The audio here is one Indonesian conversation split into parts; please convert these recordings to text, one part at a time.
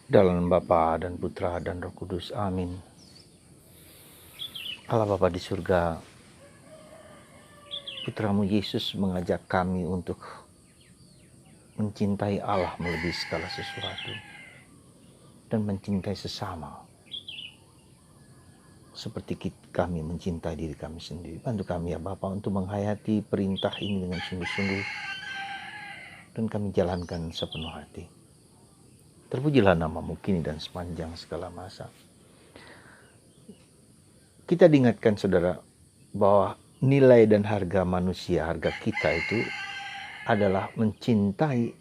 Dalam Bapa dan Putra dan Roh Kudus. Amin. Allah Bapa di surga, Putramu Yesus mengajak kami untuk mencintai Allah melebihi segala sesuatu dan mencintai sesama seperti kami mencintai diri kami sendiri. Bantu kami ya Bapa untuk menghayati perintah ini dengan sungguh-sungguh dan kami jalankan sepenuh hati. Terpujilah namamu kini dan sepanjang segala masa. Kita diingatkan saudara bahwa nilai dan harga manusia, harga kita itu adalah mencintai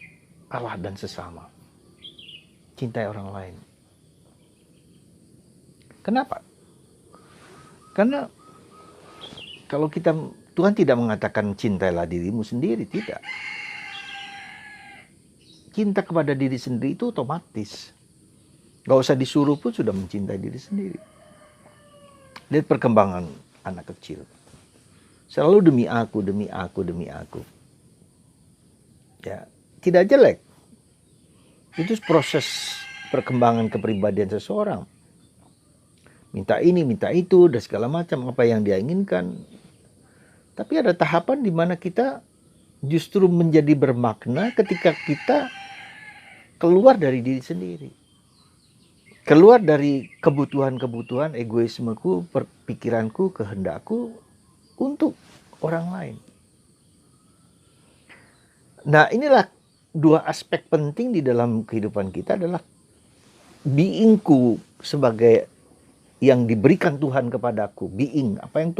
Allah dan sesama. Cintai orang lain. Kenapa? Karena kalau Tuhan tidak mengatakan cintailah dirimu sendiri, tidak. Cinta kepada diri sendiri itu otomatis. Gak usah disuruh pun sudah mencintai diri sendiri. Lihat perkembangan anak kecil. Selalu demi aku, demi aku, demi aku. Ya, tidak jelek. Itu proses perkembangan kepribadian seseorang. Minta ini, minta itu, dan segala macam apa yang dia inginkan. Tapi ada tahapan di mana kita justru menjadi bermakna ketika kita keluar dari diri sendiri. Keluar dari kebutuhan-kebutuhan egoismeku, pikiranku, kehendakku untuk orang lain. Nah, inilah dua aspek penting di dalam kehidupan kita adalah beingku sebagai yang diberikan Tuhan kepadaku, being, apa yang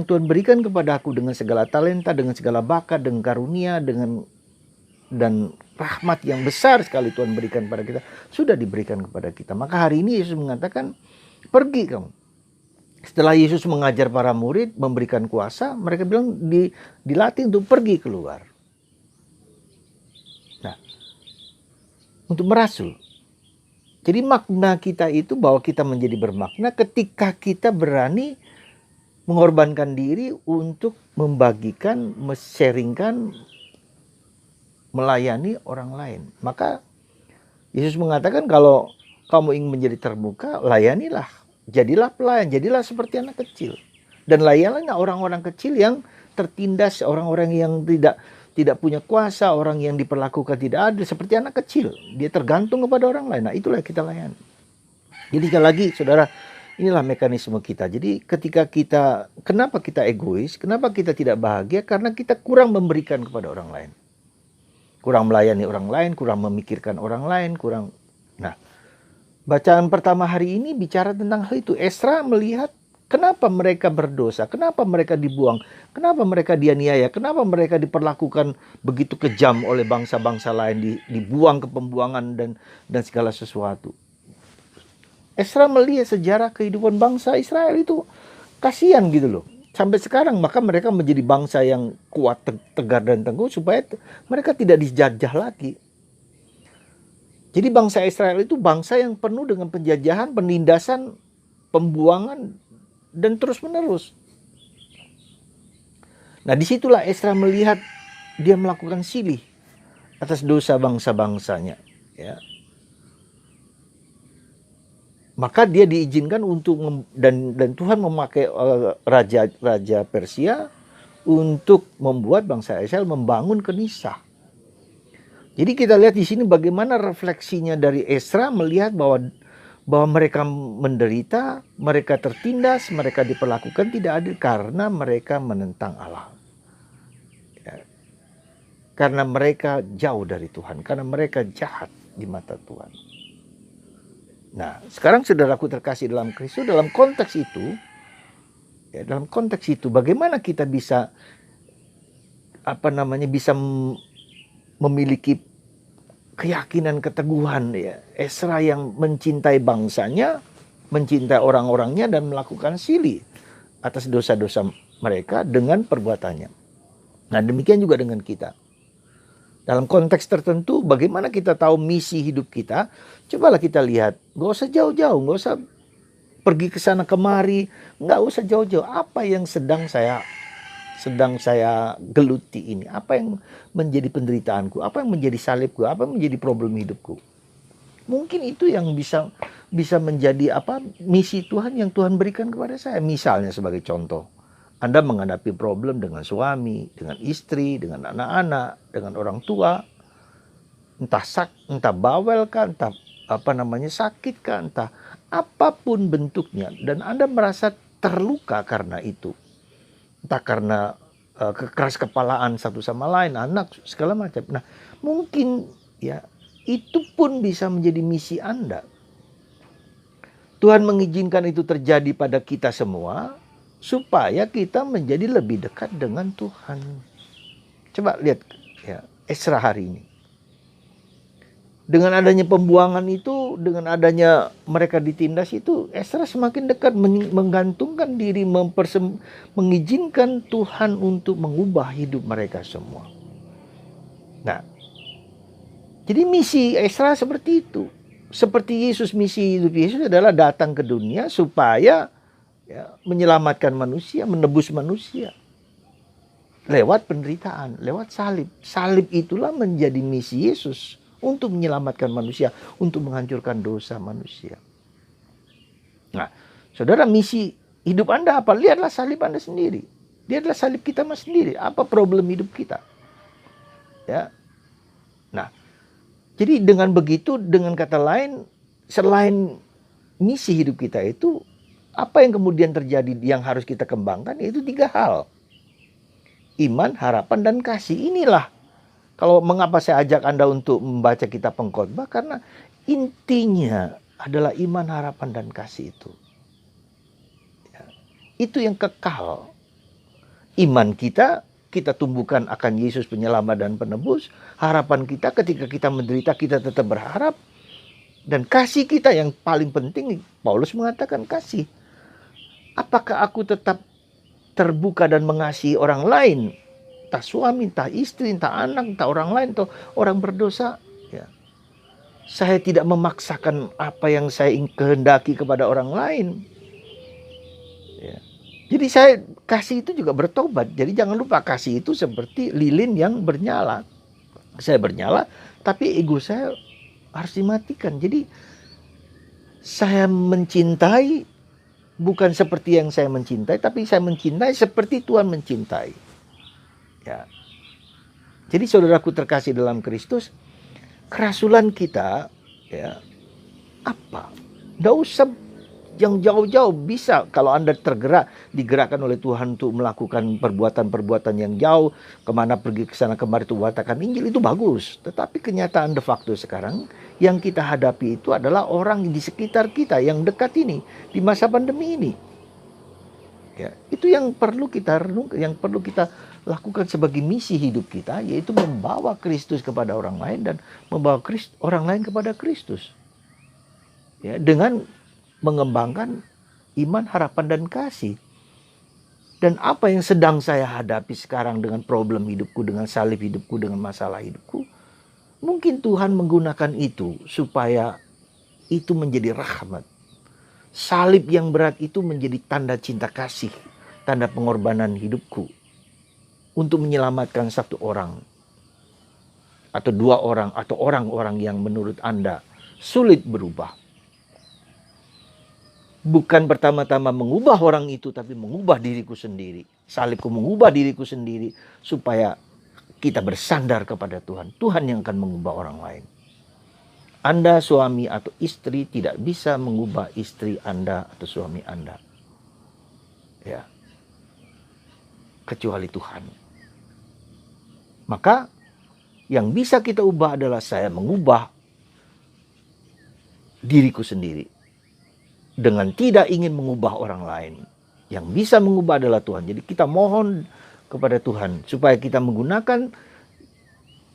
Tuhan berikan kepadaku dengan segala talenta, dengan segala bakat, dengan karunia, dan rahmat yang besar sekali Tuhan berikan pada kita, sudah diberikan kepada kita. Maka hari ini Yesus mengatakan, pergi kamu. Setelah Yesus mengajar para murid, memberikan kuasa, mereka bilang dilatih untuk pergi keluar. Nah, untuk merasul. Jadi makna kita itu bahwa kita menjadi bermakna ketika kita berani mengorbankan diri untuk membagikan, sharingkan, melayani orang lain. Maka Yesus mengatakan kalau kamu ingin menjadi terbuka, layanilah. Jadilah pelayan, jadilah seperti anak kecil. Dan layanilah orang-orang kecil yang tertindas, orang-orang yang tidak punya kuasa, orang yang diperlakukan tidak adil, seperti anak kecil. Dia tergantung kepada orang lain. Nah, itulah yang kita layani. Jadi sekali lagi, saudara, inilah mekanisme kita. Jadi kenapa kita egois, kenapa kita tidak bahagia? Karena kita kurang memberikan kepada orang lain. Kurang melayani orang lain, kurang memikirkan orang lain, Nah, bacaan pertama hari ini bicara tentang hal itu. Esra melihat kenapa mereka berdosa, kenapa mereka dibuang, kenapa mereka dianiaya, kenapa mereka diperlakukan begitu kejam oleh bangsa-bangsa lain, dibuang ke pembuangan dan segala sesuatu. Esra melihat sejarah kehidupan bangsa Israel itu kasihan gitu loh. Sampai sekarang maka mereka menjadi bangsa yang kuat, tegar dan teguh supaya mereka tidak dijajah lagi. Jadi bangsa Israel itu bangsa yang penuh dengan penjajahan, penindasan, pembuangan dan terus menerus. Nah, disitulah Esra melihat dia melakukan silih atas dosa bangsa-bangsanya, ya. Maka dia diizinkan untuk dan Tuhan memakai raja Persia untuk membuat bangsa Israel membangun kenisah. Jadi kita lihat di sini bagaimana refleksinya dari Esra melihat bahwa mereka menderita, mereka tertindas, mereka diperlakukan tidak adil karena mereka menentang Allah. Ya. Karena mereka jauh dari Tuhan, karena mereka jahat di mata Tuhan. Nah, sekarang saudaraku terkasih dalam Kristus, dalam konteks itu, bagaimana kita bisa memiliki keyakinan, keteguhan, ya. Esra yang mencintai bangsanya, mencintai orang-orangnya dan melakukan silih atas dosa-dosa mereka dengan perbuatannya. Nah, demikian juga dengan kita. Dalam konteks tertentu, bagaimana kita tahu misi hidup kita? Cobalah kita lihat. Gak usah jauh-jauh, gak usah pergi ke sana kemari, gak usah jauh-jauh. Apa yang sedang saya geluti ini? Apa yang menjadi penderitaanku? Apa yang menjadi salibku? Apa yang menjadi problem hidupku? Mungkin itu yang bisa bisa menjadi misi Tuhan yang Tuhan berikan kepada saya. Misalnya sebagai contoh, Anda menghadapi problem dengan suami, dengan istri, dengan anak-anak, dengan orang tua, entah bawel kah, entah sakit kah, entah apapun bentuknya, dan Anda merasa terluka karena itu. Entah karena kekeras kepalaan satu sama lain, anak segala macam. Nah, mungkin ya itu pun bisa menjadi misi Anda. Tuhan mengizinkan itu terjadi pada kita semua supaya kita menjadi lebih dekat dengan Tuhan. Coba lihat ya, Esra hari ini. Dengan adanya pembuangan itu, dengan adanya mereka ditindas itu, Esra semakin dekat menggantungkan diri, mengizinkan Tuhan untuk mengubah hidup mereka semua. Nah, jadi misi Esra seperti itu. Seperti Yesus, misi hidup Yesus adalah datang ke dunia supaya menyelamatkan manusia, menebus manusia. Lewat penderitaan, lewat salib. Salib itulah menjadi misi Yesus untuk menyelamatkan manusia, untuk menghancurkan dosa manusia. Nah, saudara, misi hidup Anda apa? Lihatlah salib Anda sendiri. Lihatlah salib kita sendiri. Apa problem hidup kita? Ya. Nah, jadi dengan begitu, dengan kata lain, selain misi hidup kita itu, apa yang kemudian terjadi yang harus kita kembangkan, yaitu 3 hal. Iman, harapan, dan kasih. Inilah, kalau mengapa saya ajak Anda untuk membaca kitab Pengkhotbah, karena intinya adalah iman, harapan, dan kasih itu. Ya, itu yang kekal. Iman kita tumbuhkan akan Yesus penyelamat dan penebus. Harapan kita ketika kita menderita, kita tetap berharap. Dan kasih kita yang paling penting, Paulus mengatakan kasih. Apakah aku tetap terbuka dan mengasihi orang lain? Entah suami, entah istri, entah anak, entah orang lain, atau orang berdosa. Ya. Saya tidak memaksakan apa yang saya kehendaki kepada orang lain. Ya. Jadi saya kasih itu juga bertobat. Jadi jangan lupa, kasih itu seperti lilin yang bernyala. Saya bernyala, tapi ego saya harus dimatikan. Jadi saya mencintai bukan seperti yang saya mencintai, tapi saya mencintai seperti Tuhan mencintai. Ya. Jadi saudaraku terkasih dalam Kristus, kerasulan kita ya apa? Nggak usah yang jauh-jauh, bisa kalau Anda digerakkan oleh Tuhan untuk melakukan perbuatan-perbuatan yang jauh, kemana pergi ke sana kemari itu katakan Injil, itu bagus. Tetapi kenyataan de facto sekarang yang kita hadapi itu adalah orang di sekitar kita yang dekat ini di masa pandemi ini. Ya, itu yang perlu kita renung, yang perlu kita lakukan sebagai misi hidup kita, yaitu membawa Kristus kepada orang lain dan membawa orang lain kepada Kristus. Ya, dengan mengembangkan iman, harapan, dan kasih. Dan apa yang sedang saya hadapi sekarang dengan problem hidupku, dengan salib hidupku, dengan masalah hidupku, mungkin Tuhan menggunakan itu supaya itu menjadi rahmat. Salib yang berat itu menjadi tanda cinta kasih, tanda pengorbanan hidupku untuk menyelamatkan satu orang atau 2 orang atau orang-orang yang menurut Anda sulit berubah. Bukan pertama-tama mengubah orang itu, tapi mengubah diriku sendiri. Salibku mengubah diriku sendiri supaya kita bersandar kepada Tuhan. Tuhan yang akan mengubah orang lain. Anda suami atau istri tidak bisa mengubah istri Anda atau suami Anda. Ya. Kecuali Tuhan. Maka yang bisa kita ubah adalah saya mengubah diriku sendiri. Dengan tidak ingin mengubah orang lain. Yang bisa mengubah adalah Tuhan. Jadi kita mohon kepada Tuhan supaya kita menggunakan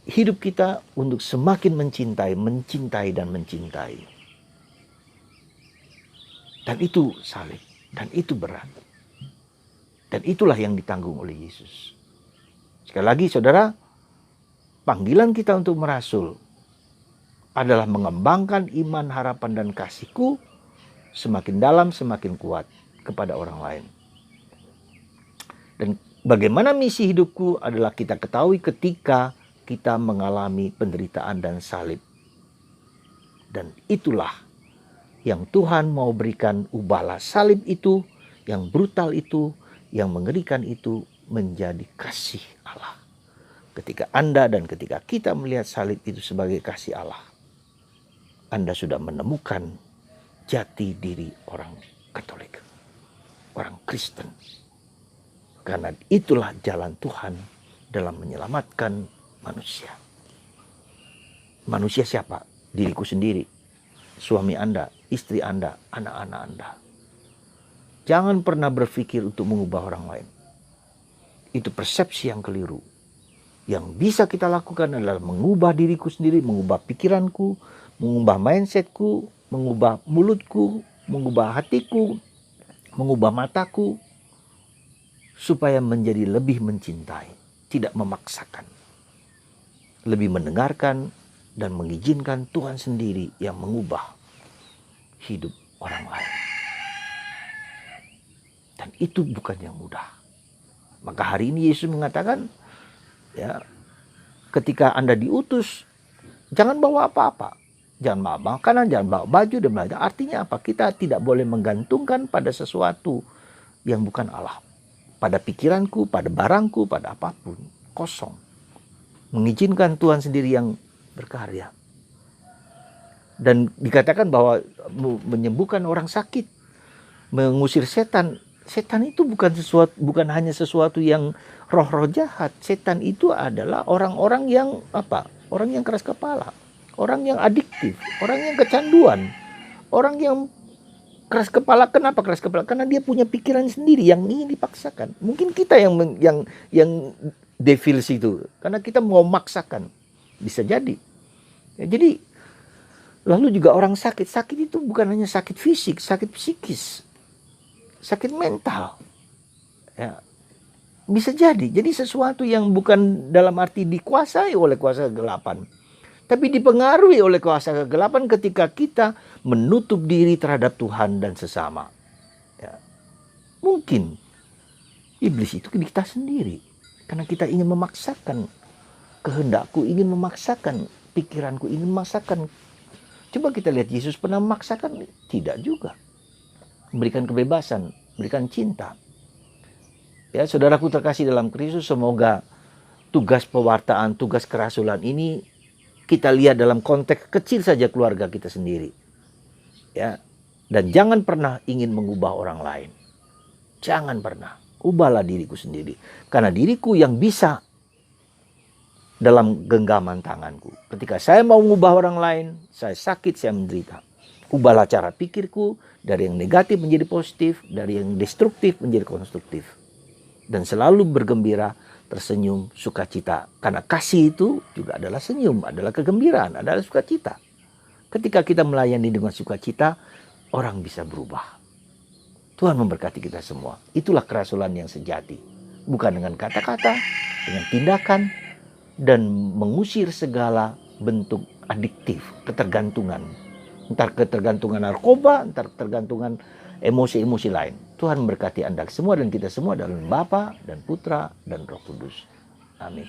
hidup kita untuk semakin mencintai dan mencintai. Dan itu salib. Dan itu berat. Dan itulah yang ditanggung oleh Yesus. Sekali lagi saudara, panggilan kita untuk merasul adalah mengembangkan iman, harapan, dan kasihku semakin dalam, semakin kuat kepada orang lain. Dan bagaimana misi hidupku adalah kita ketahui ketika kita mengalami penderitaan dan salib. Dan itulah yang Tuhan mau berikan. Ubahlah salib itu, yang brutal itu, yang mengerikan itu, menjadi kasih Allah. Ketika Anda dan ketika kita melihat salib itu sebagai kasih Allah, Anda sudah menemukan jati diri orang Katolik, orang Kristen. Karena itulah jalan Tuhan dalam menyelamatkan manusia. Manusia siapa? Diriku sendiri, suami Anda, istri Anda, anak-anak Anda. Jangan pernah berpikir untuk mengubah orang lain. Itu persepsi yang keliru. Yang bisa kita lakukan adalah mengubah diriku sendiri, mengubah pikiranku, mengubah mindsetku, mengubah mulutku, mengubah hatiku, mengubah mataku, supaya menjadi lebih mencintai, tidak memaksakan. Lebih mendengarkan dan mengizinkan Tuhan sendiri yang mengubah hidup orang lain. Dan itu bukan yang mudah. Maka hari ini Yesus mengatakan, ya, ketika Anda diutus, jangan bawa apa-apa. Jangan bawa makanan, jangan bawa baju dan lain-lain. Artinya apa? Kita tidak boleh menggantungkan pada sesuatu yang bukan Allah. Pada pikiranku, pada barangku, pada apapun. Kosong. Mengizinkan Tuhan sendiri yang berkarya. Dan dikatakan bahwa menyembuhkan orang sakit, mengusir setan. Setan itu bukan hanya sesuatu yang roh-roh jahat. Setan itu adalah orang-orang yang apa? Orang yang keras kepala, orang yang adiktif, orang yang kecanduan, orang yang keras kepala. Kenapa keras kepala? Karena dia punya pikiran sendiri yang ingin dipaksakan. Mungkin kita yang devils itu, karena kita mau memaksakan. Bisa jadi. Ya, jadi lalu juga orang sakit. Sakit itu bukan hanya sakit fisik, sakit psikis, sakit mental. Ya, bisa jadi. Jadi sesuatu yang bukan dalam arti dikuasai oleh kuasa kegelapan, tapi dipengaruhi oleh kuasa kegelapan ketika kita menutup diri terhadap Tuhan dan sesama. Ya. Mungkin iblis itu kita sendiri. Karena kita ingin memaksakan kehendakku, ingin memaksakan pikiranku, ingin memaksakan. Coba kita lihat, Yesus pernah memaksakan? Tidak juga. Memberikan kebebasan, memberikan cinta. Ya, saudaraku terkasih dalam Kristus, semoga tugas pewartaan, tugas kerasulan ini kita lihat dalam konteks kecil saja keluarga kita sendiri. Ya. Dan jangan pernah ingin mengubah orang lain. Jangan pernah. Ubahlah diriku sendiri. Karena diriku yang bisa dalam genggaman tanganku. Ketika saya mau mengubah orang lain, saya sakit, saya menderita. Ubahlah cara pikirku dari yang negatif menjadi positif, dari yang destruktif menjadi konstruktif. Dan selalu bergembira, tersenyum, sukacita. Karena kasih itu juga adalah senyum, adalah kegembiraan, adalah sukacita. Ketika kita melayani dengan sukacita, orang bisa berubah. Tuhan memberkati kita semua. Itulah kerasulan yang sejati. Bukan dengan kata-kata, dengan tindakan, dan mengusir segala bentuk adiktif, ketergantungan. Entar ketergantungan narkoba, entar ketergantungan emosi-emosi lain. Tuhan memberkati Anda semua dan kita semua dalam Bapa dan Putra dan Roh Kudus. Amin.